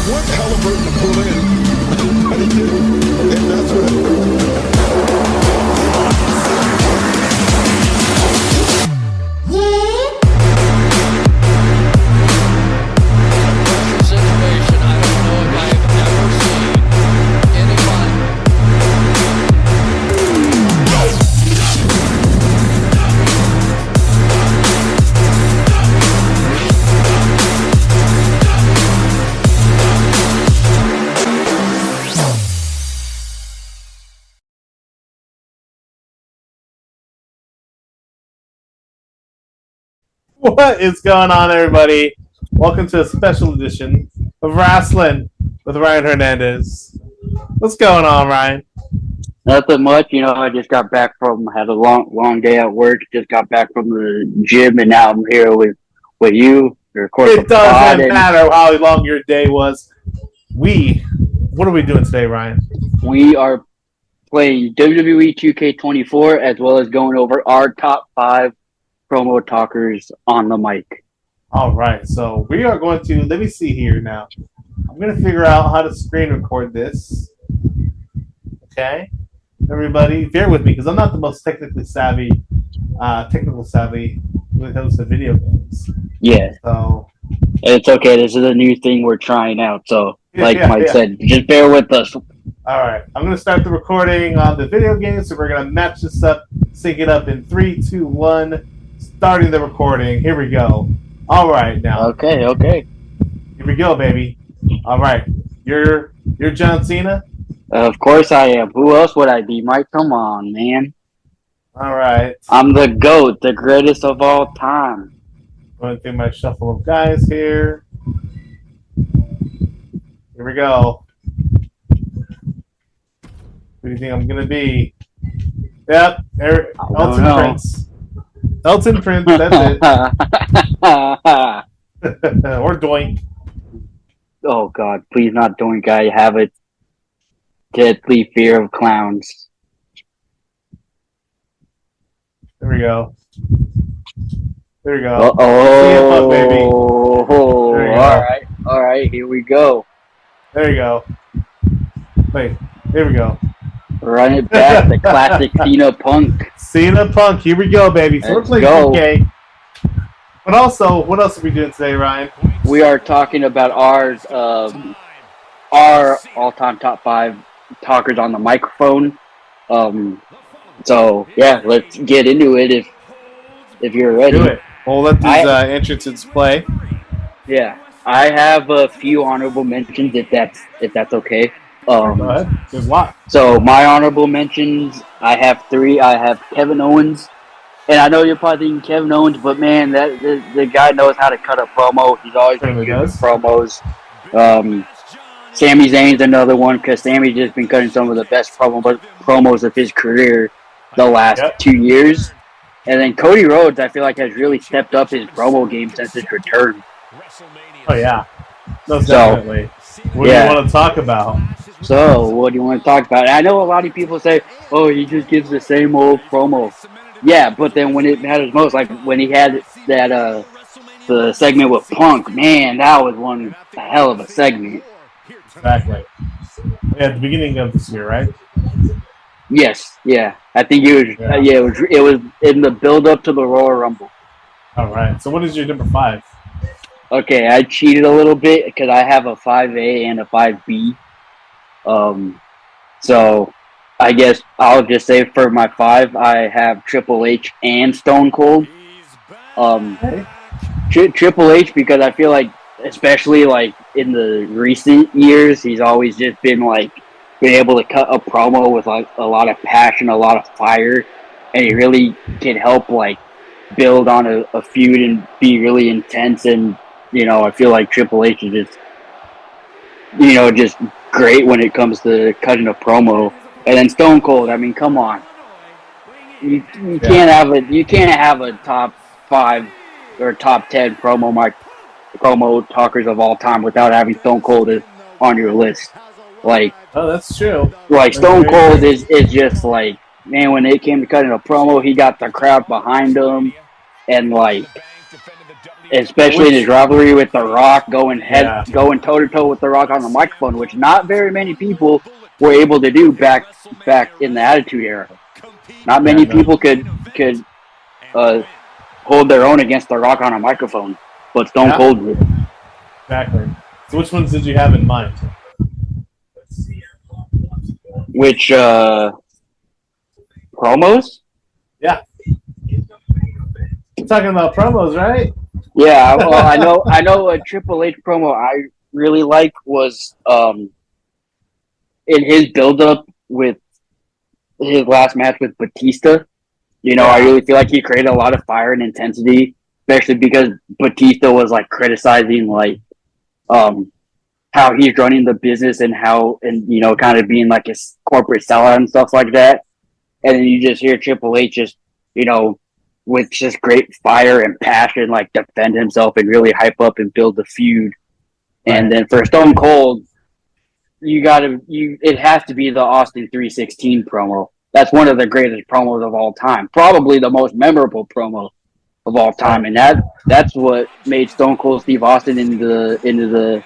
What's Halliburton to pull in? But he did. And that's what situation. I don't know if I have ever seen anyone. What is going on, everybody? Welcome to a special edition of Rasslin with Ryan Hernandez. What's going on, Ryan? Nothing much, I just got back had a long day at work, just got back from the gym, and now I'm here with you. Of course, It doesn't matter how long your day was. What are we doing today, Ryan? We are playing WWE 2K24 as well as going over our top 5 promo talkers on the mic. All right, so we are going to, let me see here now. I'm going to figure out how to screen record this. Okay? Everybody, bear with me because I'm not the most technical savvy when it comes to video games. Yeah. So it's okay. This is a new thing we're trying out. So, like Mike said, just bear with us. All right. I'm going to start the recording on the video game, so we're going to match this up, sync it up in 3, 2, 1. Starting the recording. Here we go. All right, now. Okay. Here we go, baby. All right. You're John Cena? Of course I am. Who else would I be, Mike? Come on, man. All right. I'm the GOAT, the greatest of all time. Going through my shuffle of guys here. Here we go. Who do you think I'm going to be? Yep. Elton Prince. Elton Prince, that's it. Or Doink. Oh, God. Please not Doink. I have a deadly fear of clowns. There we go. Oh, baby. All right. Here we go. There you go. Wait, here we go. Run it back, the classic Cena Punk. Cena Punk, here we go, baby. So Let's we're playing 2K. But also, what else are we doing today, Ryan? We are talking about our all-time top 5 talkers on the microphone. So yeah, let's get into it if you're ready. Do it. We'll let these entrances play. Yeah, I have a few honorable mentions if that's okay. Go ahead. There's a lot. So my honorable mentions, I have 3. I have Kevin Owens, and I know you're probably thinking Kevin Owens, but man, the guy knows how to cut a promo. He's always been good with promos. Sami Zayn's another one because Sami's just been cutting some of the best promos of his career the last 2 years. And then Cody Rhodes, I feel like, has really stepped up his promo game since his return. Oh, yeah. Most definitely. What do you want to talk about? So, what do you want to talk about? I know a lot of people say, oh, he just gives the same old promo. Yeah, but then when it matters most, like when he had that the segment with Punk, man, that was one hell of a segment. Exactly. At the beginning of this year, right? Yes, yeah. I think it was it was in the build up to the Royal Rumble. All right. So what is your number 5? Okay, I cheated a little bit because I have a 5A and a 5B. So I guess I'll just say for my 5, I have Triple H and Stone Cold. Triple H, because I feel like, especially like in the recent years, he's always just been able to cut a promo with like a lot of passion, a lot of fire, and he really can help like build on a feud and be really intense. And I feel like Triple H is just great when it comes to cutting a promo. And then Stone Cold, I mean, come on, you can't have a top 5 or top 10 promo talkers of all time without having Stone Cold on your list. Like, oh, that's true. Like, Stone Cold is just like, man, when it came to cutting a promo, he got the crowd behind him, and like especially in his rivalry with The Rock, going Yeah. going toe to toe with The Rock on the microphone, which not very many people were able to do back in the Attitude Era. Not many people could hold their own against The Rock on a microphone, but Stone Cold would. Exactly. So which ones did you have in mind? Which promos? Yeah. We're talking about promos, right? Yeah, well, I know a Triple H promo I really like was in his build-up with his last match with Batista. You know, I really feel like he created a lot of fire and intensity, especially because Batista was like criticizing like how he's running the business and you know, kind of being like a corporate sellout and stuff like that. And then you just hear Triple H just, you know, with just great fire and passion, like defend himself and really hype up and build the feud. Right. And then for Stone Cold, it has to be the Austin 316 promo. That's one of the greatest promos of all time. Probably the most memorable promo of all time. And that's what made Stone Cold Steve Austin into the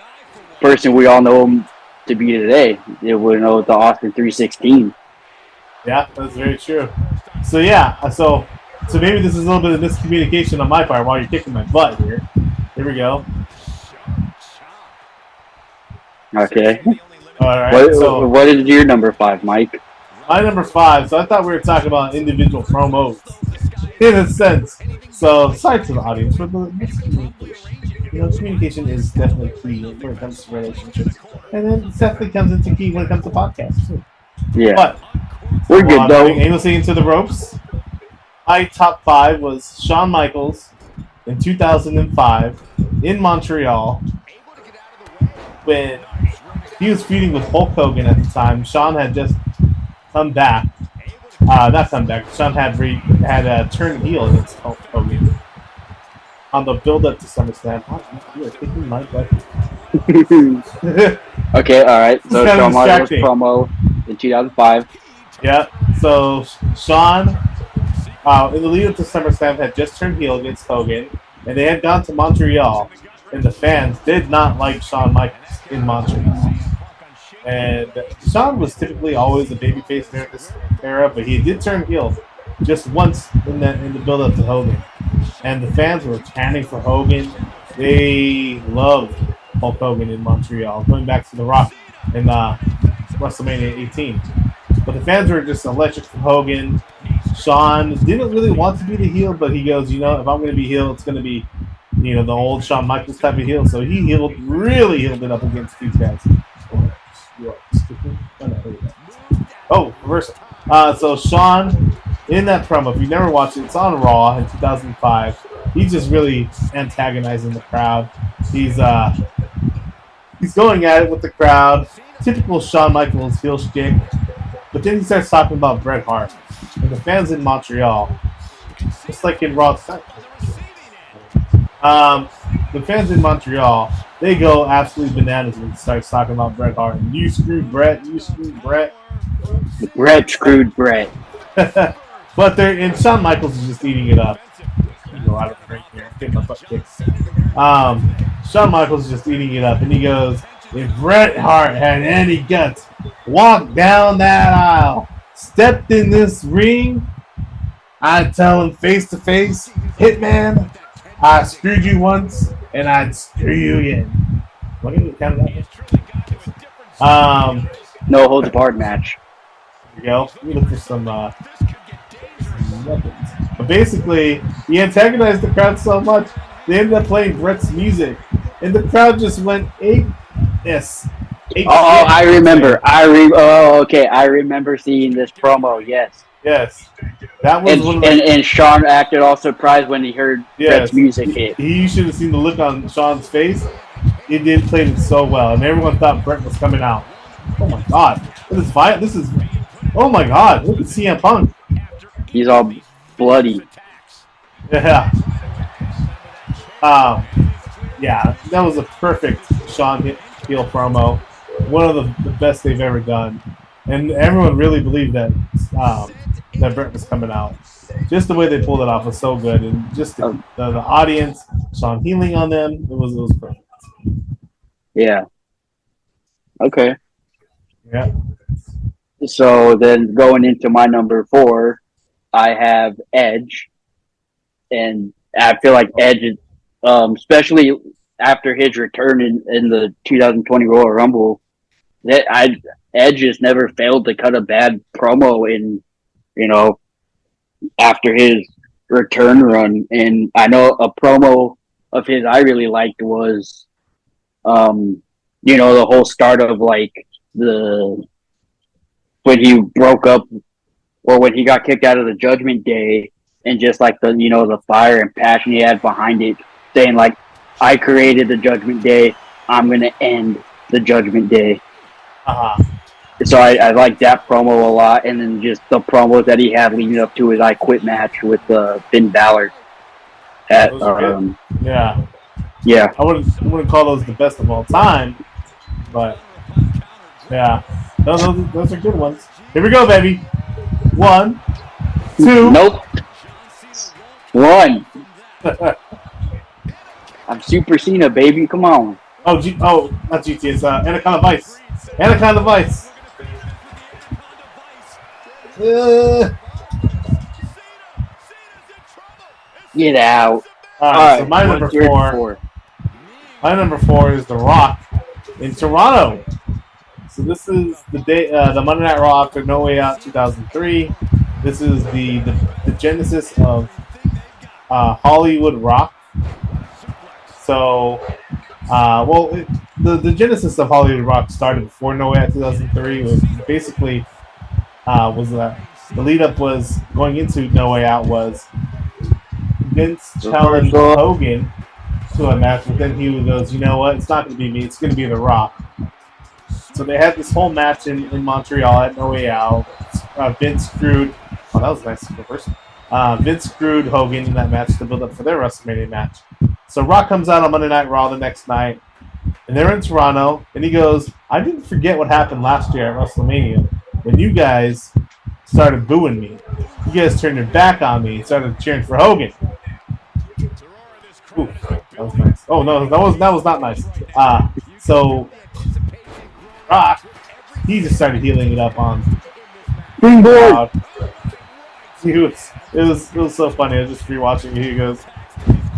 person we all know him to be today. We know the Austin 316. Yeah, that's very true. So so maybe this is a little bit of miscommunication on my part while you're kicking my butt here. Here we go. Okay. All right. What is your number 5, Mike? My number 5. So I thought we were talking about individual promos, in a sense. So sorry to the audience for the miscommunication. You know, communication is definitely key when it comes to relationships, and then it definitely comes into key when it comes to podcasts too. Yeah. But we're good though. Aimlessly into the ropes. My top 5 was Shawn Michaels in 2005 in Montreal when he was feuding with Hulk Hogan at the time. Shawn had just come back. Not come back. Shawn had turned heel against Hulk Hogan on the build-up to SummerSlam. You are kicking my butt. Okay, all right. So Shawn Michaels promo in 2005. Yeah. So Shawn, in the lead-up to SummerSlam, had just turned heel against Hogan, and they had gone to Montreal, and the fans did not like Shawn Michaels in Montreal. And Shawn was typically always a babyface during this era, but he did turn heel just once in the build-up to Hogan. And the fans were chanting for Hogan. They loved Hulk Hogan in Montreal, going back to The Rock in WrestleMania 18. But the fans were just electric for Hogan. Shawn didn't really want to be the heel, but he goes, you know, if I'm going to be heel, it's going to be, you know, the old Shawn Michaels type of heel. So he really healed it up against these guys. Oh, reverse. So Shawn, in that promo, if you never watched it, it's on Raw in 2005. He's just really antagonizing the crowd. He's going at it with the crowd. Typical Shawn Michaels heel shtick. But then he starts talking about Bret Hart. And the fans in Montreal, just like in Raw, the fans in Montreal, they go absolutely bananas when he starts talking about Bret Hart. And you screwed Bret. You screwed Bret. Bret screwed Bret. But Shawn Michaels is just eating it up. Go out of the ring here. Get my butt kicked. Shawn Michaels is just eating it up, and he goes, "If Bret Hart had any guts, walked down that aisle, stepped in this ring, I'd tell him face to face, Hitman, I screwed you once, and I'd screw you again." What are you counting that? No holds barred match. There you go. We look for some weapons. But basically, he antagonized the crowd so much, they ended up playing Bret's music, and the crowd just went ape. Yes. I remember. Okay. I remember seeing this promo. Yes. Yes. That was and Shawn acted all surprised when he heard Bret's music hit. You should have seen the look on Shawn's face. It did play it so well, and everyone thought Bret was coming out. Oh my God! This is. Oh my God! Look at CM Punk. He's all bloody. Yeah. Yeah, that was a perfect Shawn heel promo. One of the best they've ever done. And everyone really believed that Bret was coming out. Just the way they pulled it off was so good. And just the audience Sean healing on them. It was perfect. Yeah. Okay. Yeah. So then going into my number 4, I have Edge. And I feel like Edge, especially after his return in the 2020 Royal Rumble, Edge just never failed to cut a bad promo after his return run. And I know a promo of his I really liked was, the whole start of like when he broke up or when he got kicked out of the Judgment Day, and just like the fire and passion he had behind it, saying like, I created the Judgment Day, I'm going to end the Judgment Day. Uh-huh. So I like that promo a lot, and then just the promos that he had leading up to his I Quit match with Finn Balor. Yeah. I wouldn't call those the best of all time, but yeah, those are good ones. Here we go, baby. 1, 2. Nope. 1. I'm Super Cena, baby. Come on. Not GT. It's Anaconda Vice. Anaconda Vice. Get out. All right. So my number 4. My number 4 is The Rock in Toronto. So this is the day, the Monday Night Raw after No Way Out 2003. This is the genesis of Hollywood Rock. So, the genesis of Hollywood Rock started before No Way Out 2003. It was basically the lead up was going into No Way Out was Vince challenged Hogan to a match, but then he goes, you know what? It's not going to be me. It's going to be The Rock. So they had this whole match in Montreal at No Way Out. Vince screwed. Oh, that was nice reverse. Vince screwed Hogan in that match to build up for their WrestleMania match. So Rock comes out on Monday Night Raw the next night, and they're in Toronto, and he goes, I didn't forget what happened last year at WrestleMania when you guys started booing me. You guys turned your back on me and started cheering for Hogan. Ooh, that was nice. Oh, no, that was not nice. So Rock, he just started healing it up on crowd. It was so funny. I was just rewatching it. He goes,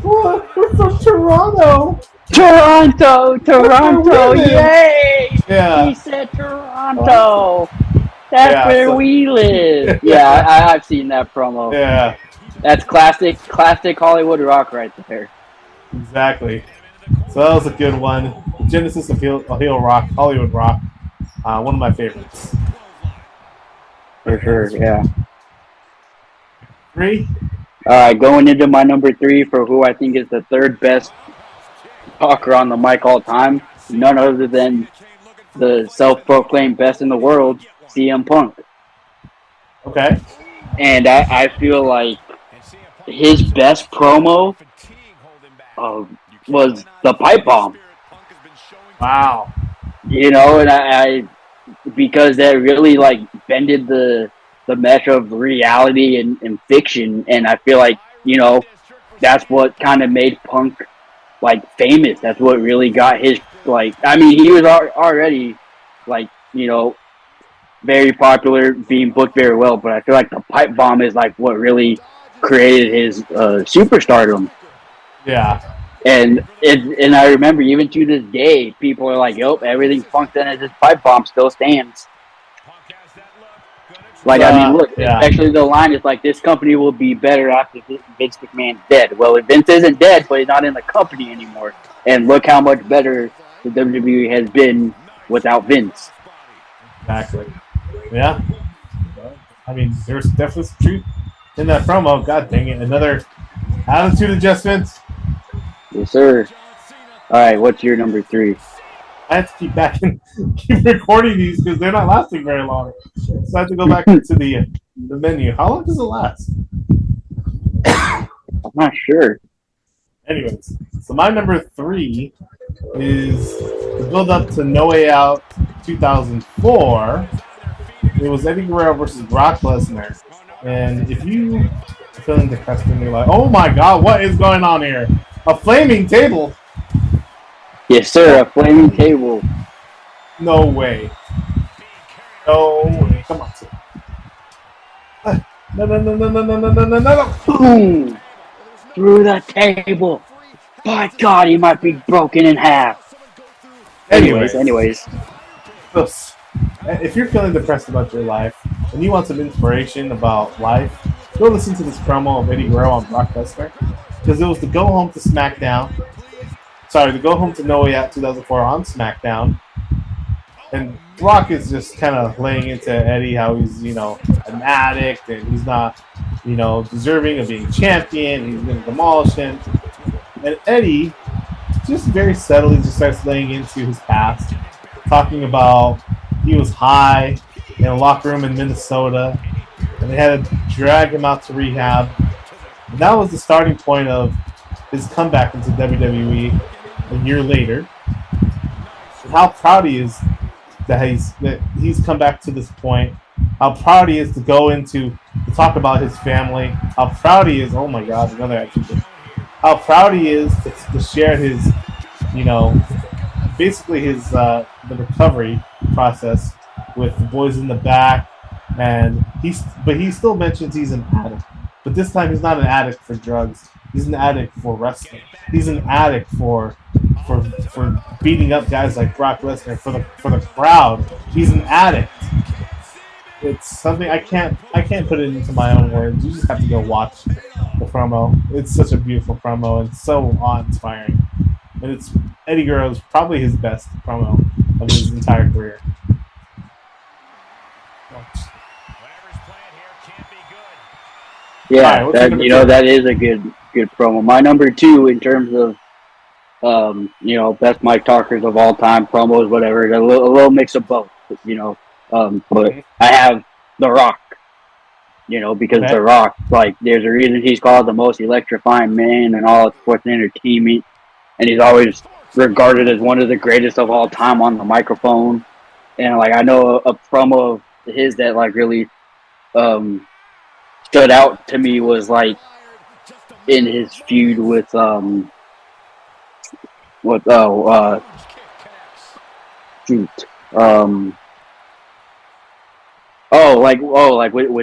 "What? We're from Toronto." Toronto, yay! Yeah. He said Toronto. That's where we live. Yeah, I've seen that promo. Yeah. That's classic Hollywood Rock right there. Exactly. So that was a good one. Genesis of heel rock, Hollywood Rock. One of my favorites. For sure, yeah. 3. All right, going into my number 3 for who I think is the third best talker on the mic all time, none other than the self-proclaimed best in the world, CM Punk. Okay. And I feel like his best promo was the pipe bomb. Wow. And I because that really like bended the mesh of reality and fiction, and I feel like that's what kind of made Punk like famous. That's what really got his he was already very popular, being booked very well, but I feel like the pipe bomb is like what really created his superstardom. Yeah. And I remember even to this day, people are like, "Yep, everything Punk done as his pipe bomb still stands." Look, especially the line is like, "This company will be better after Vince McMahon's dead." Well, Vince isn't dead, but he's not in the company anymore. And look how much better the WWE has been without Vince. Exactly. Yeah. I mean, there's definitely some truth in that promo. God dang it. Another attitude adjustment. Yes, sir. All right, what's your number 3? I have to keep back and keep recording these because they're not lasting very long. So I have to go back into the menu. How long does it last? I'm not sure. Anyways, so my number 3 is the build up to No Way Out 2004. It was Eddie Guerrero versus Brock Lesnar. And if you are feeling depressed and you're like, oh my god, what is going on here? A flaming table? Yes, sir. A flaming table. No way. No way. Come on, sir. No, no, no, no, no, no, no, no, no, no. Boom! Through the table. By God, he might be broken in half. Anyways. If you're feeling depressed about your life and you want some inspiration about life, go listen to this promo of Eddie Guerrero on Brock Lesnar. Because it was the go home to SmackDown. Sorry, the go home to No Way Out 2004 on SmackDown. And Brock is just kind of laying into Eddie how he's, an addict and he's not, deserving of being champion. He's going to demolish him. And Eddie just very subtly just starts laying into his past, talking about he was high in a locker room in Minnesota, and they had to drag him out to rehab. And that was the starting point of his comeback into WWE a year later. And how proud he is that he's come back to this point. How proud he is to go into to talk about his family. How proud he is. Oh my God, another action. How proud he is to share his, basically his the recovery process with the boys in the back, and he still mentions he's an addict. But this time he's not an addict for drugs. He's an addict for wrestling. He's an addict for beating up guys like Brock Lesnar for the crowd. He's an addict. It's something I can't put it into my own words. You just have to go watch the promo. It's such a beautiful promo and so awe-inspiring. And it's Eddie Guerrero's probably his best promo of his entire career. Yeah, right, that is a good promo. My number 2 in terms of best mic talkers of all time, promos, whatever. A little mix of both, but I have The Rock, because The Rock, there's a reason he's called the most electrifying man in all of sports and entertainment, and he's always regarded as one of the greatest of all time on the microphone. And I know a promo of his that really stood out to me was in his feud with with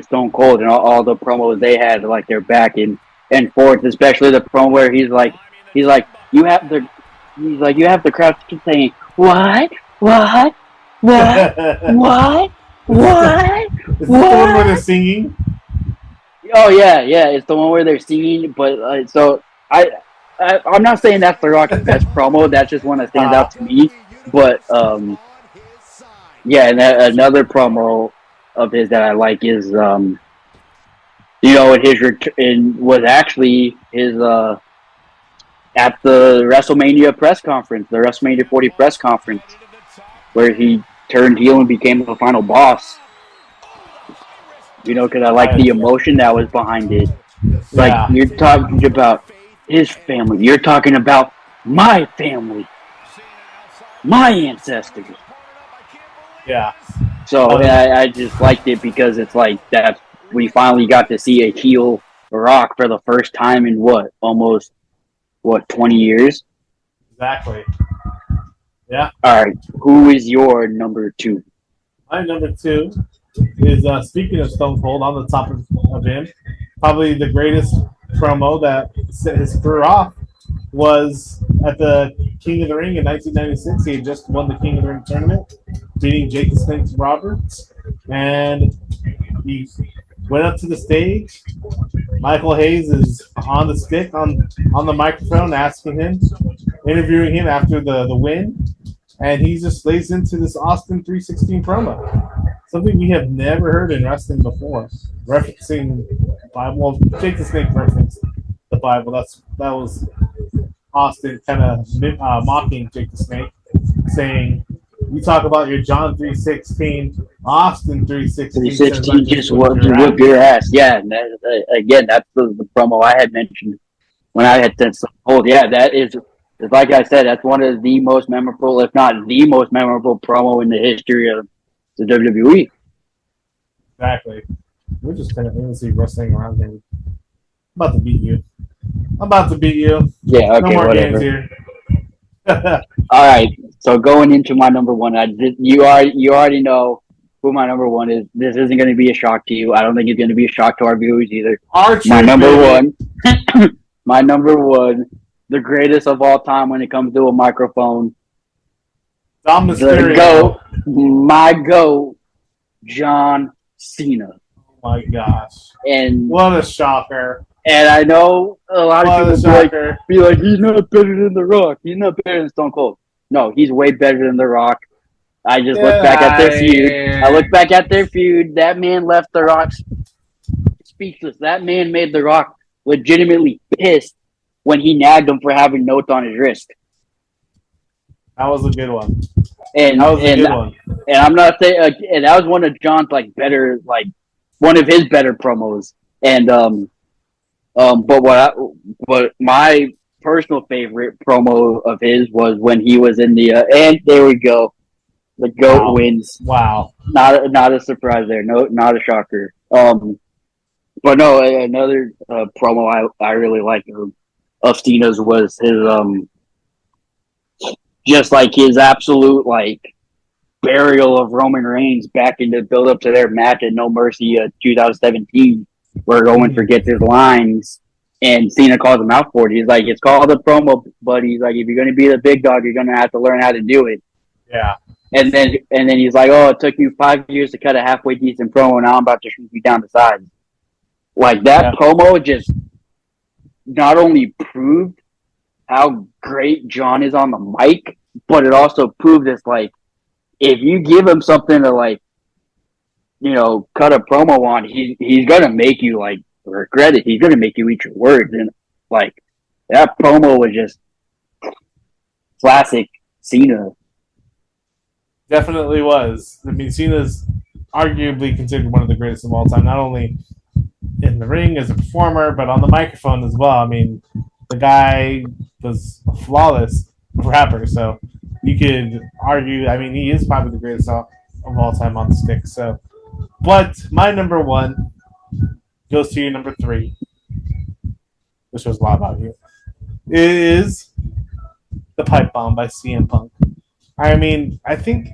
Stone Cold and all the promos they had, they're back and forth, especially the promo where he's like you have the crowd keep saying what what Is this the one where they're singing? Oh yeah, it's the one where they're singing. But so I'm not saying that's The Rock's best promo. That's just one that stands out to me. But and another promo of his that I like is in his was actually his at the WrestleMania press conference, the WrestleMania 40 press conference, where he turned heel and became the final boss. Because I like the emotion that was behind it. You're talking about his family. You're talking about my family. My ancestors. Yeah. So I just liked it because it's that we finally got to see a heel Rock for the first time in almost 20 years? Exactly. Yeah. All right. Who is your number 2? My number 2 is, speaking of Stone Cold, on the top of him, probably the greatest promo that set his career off was at the King of the Ring in 1996. He had just won the King of the Ring tournament, beating Jake the Snake Roberts, and he went up to the stage. Michael Hayes is on the stick on the microphone, interviewing him after the win, and he just lays into this Austin 316 promo. Something we have never heard in wrestling before. Referencing the Bible. Well, Jake the Snake referenced the Bible. That was Austin kind of mocking Jake the Snake, saying, "You talk about your John 3:16, Austin 3:16. 3:16 just whoop your ass." Yeah, and again, that's the promo I had mentioned when I had said Stone Cold. Yeah, that is, like I said, that's one of the most memorable, if not the most memorable promo in the history of the WWE. Exactly. We're just kind of endlessly wrestling around here. I'm about to beat you. I'm about to beat you. Yeah, okay, No more whatever. games here. All right, so going into my number one, you already know who my number one is. This isn't going to be a shock to you. I don't think it's going to be a shock to our viewers either. My Archer, number baby. one, my number one, the greatest of all time when it comes to a microphone. Dom The Mysterio. GOAT, my GOAT, John Cena. Oh my gosh. And What a shocker. I know a lot What of a people shocker. be like, he's not better than The Rock. He's not better than Stone Cold. No, he's way better than The Rock. I just look back at their feud. I look back at their feud. That man left The Rock speechless. That man made The Rock legitimately pissed when he nagged him for having notes on his wrist. That was a good one. And That was a good one. And I'm not saying, and that was one of John's better, one of his better promos. And but my personal favorite promo of his was when he was in the and there we go, the GOAT wins. Wow. Not a surprise there. No, not a shocker. But no, another promo I really liked of Cena's was his just his absolute burial of Roman Reigns back in the build up to their match at No Mercy 2017, where Roman forgets his lines and Cena calls him out for it. He's like, it's called a promo, buddy. He's like, if you're gonna be the big dog, you're gonna have to learn how to do it. Yeah. And then he's like, oh, it took you 5 years to cut a halfway decent promo, now I'm about to shrink you down to size. Promo just not only proved how great John is on the mic, but it also proved it's if you give him something to cut a promo on, he's gonna make you regret it. He's gonna make you eat your words. And that promo was just classic Cena. Definitely was. I mean, Cena's arguably considered one of the greatest of all time, not only in the ring as a performer, but on the microphone as well. I mean, the guy was a flawless rapper, so you could argue, I mean, he is probably the greatest of all time on the stick. So, but my number one goes to your number three, which was a lot about you. It is the Pipe Bomb by CM Punk. I mean, I think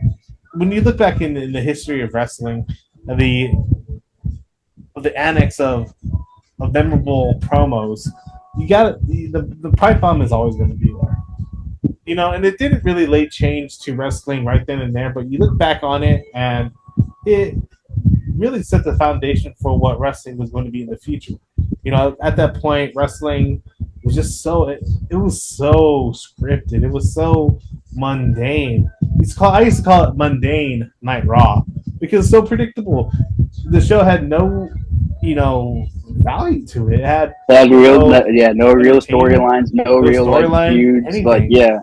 when you look back in the history of wrestling, the annex of memorable promos, you got the Pipe Bomb is always going to be there. You know, and it didn't really late change to wrestling right then and there, but you look back on it and it really set the foundation for what wrestling was going to be in the future. You know, at that point, wrestling was just it was so scripted. It was so mundane. I used to call it mundane Night Raw because it's so predictable. The show had no, value to it. It had no real storylines, no real feuds. Anything.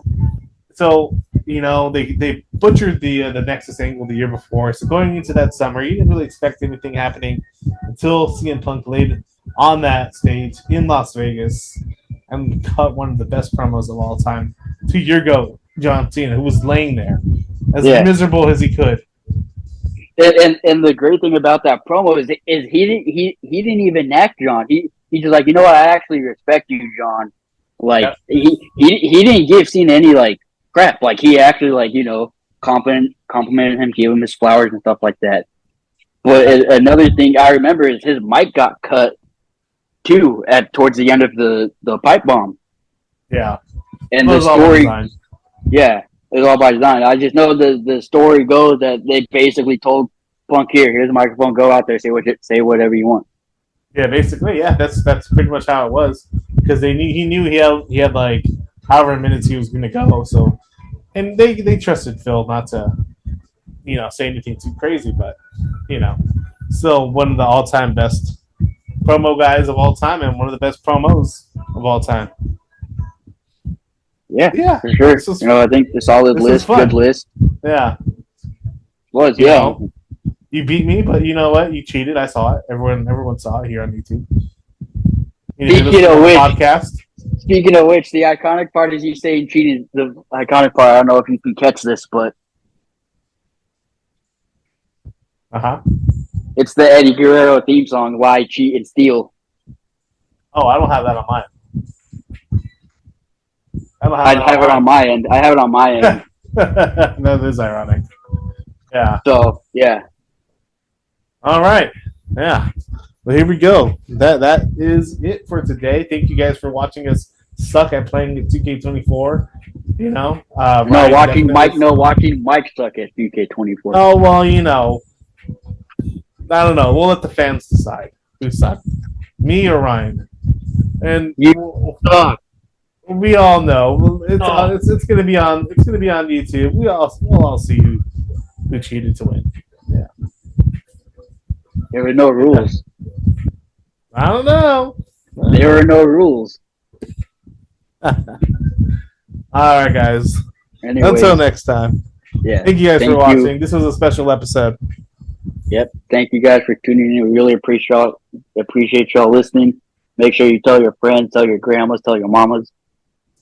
So they butchered the Nexus angle the year before. So going into that summer, you didn't really expect anything happening until CM Punk laid on that stage in Las Vegas and cut one of the best promos of all time to your GOAT, John Cena, who was laying there as miserable as he could. And the great thing about that promo is he didn't even nag John. He's just like, you know what, I actually respect you, John. He didn't give Cena any crap. He actually complimented him, gave him his flowers and stuff like that. But another thing I remember is his mic got cut too towards the end of the Pipe Bomb. Yeah. And the story, it was all by design. I just know the story goes that they basically told Punk, here's a microphone, go out there, say whatever you want. Yeah, basically, yeah, that's pretty much how it was because he knew he had however minutes he was going to go. So, and they trusted Phil not to say anything too crazy, but still one of the all-time best promo guys of all time and one of the best promos of all time. Yeah, for sure. I think the solid list, good list. Yeah. You beat me, but you know what? You cheated. I saw it. Everyone saw it here on YouTube. Speaking of which, the iconic part is you saying cheated. The iconic part, I don't know if you can catch this, but It's the Eddie Guerrero theme song, Why Cheat and Steal. Oh, I don't have that on mine. I have it on my end. I have it on my end. That is ironic. Yeah. So yeah. All right. Yeah. Well, here we go. That is it for today. Thank you guys for watching us suck at playing 2K24. You know, Watching Mike suck at 2K24. Oh well, you know, I don't know. We'll let the fans decide who sucked, me or Ryan. And You suck. we all know it's gonna be on YouTube. We'll all see who cheated to win. Yeah. There were no rules. I don't know. There were no rules. All right, guys. Anyways, Until next time. Yeah. Thank you guys for watching. This was a special episode. Yep. Thank you guys for tuning in. We really appreciate y'all listening. Make sure you tell your friends, tell your grandmas, tell your mamas,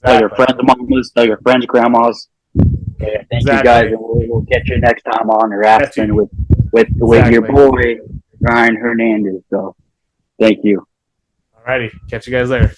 tell your friends' mamas, tell your friends' grandmas. Yeah, thank you guys, and we'll catch you next time on Rasslin with your boy Ryan Hernandez. So, thank you. Alrighty, catch you guys later.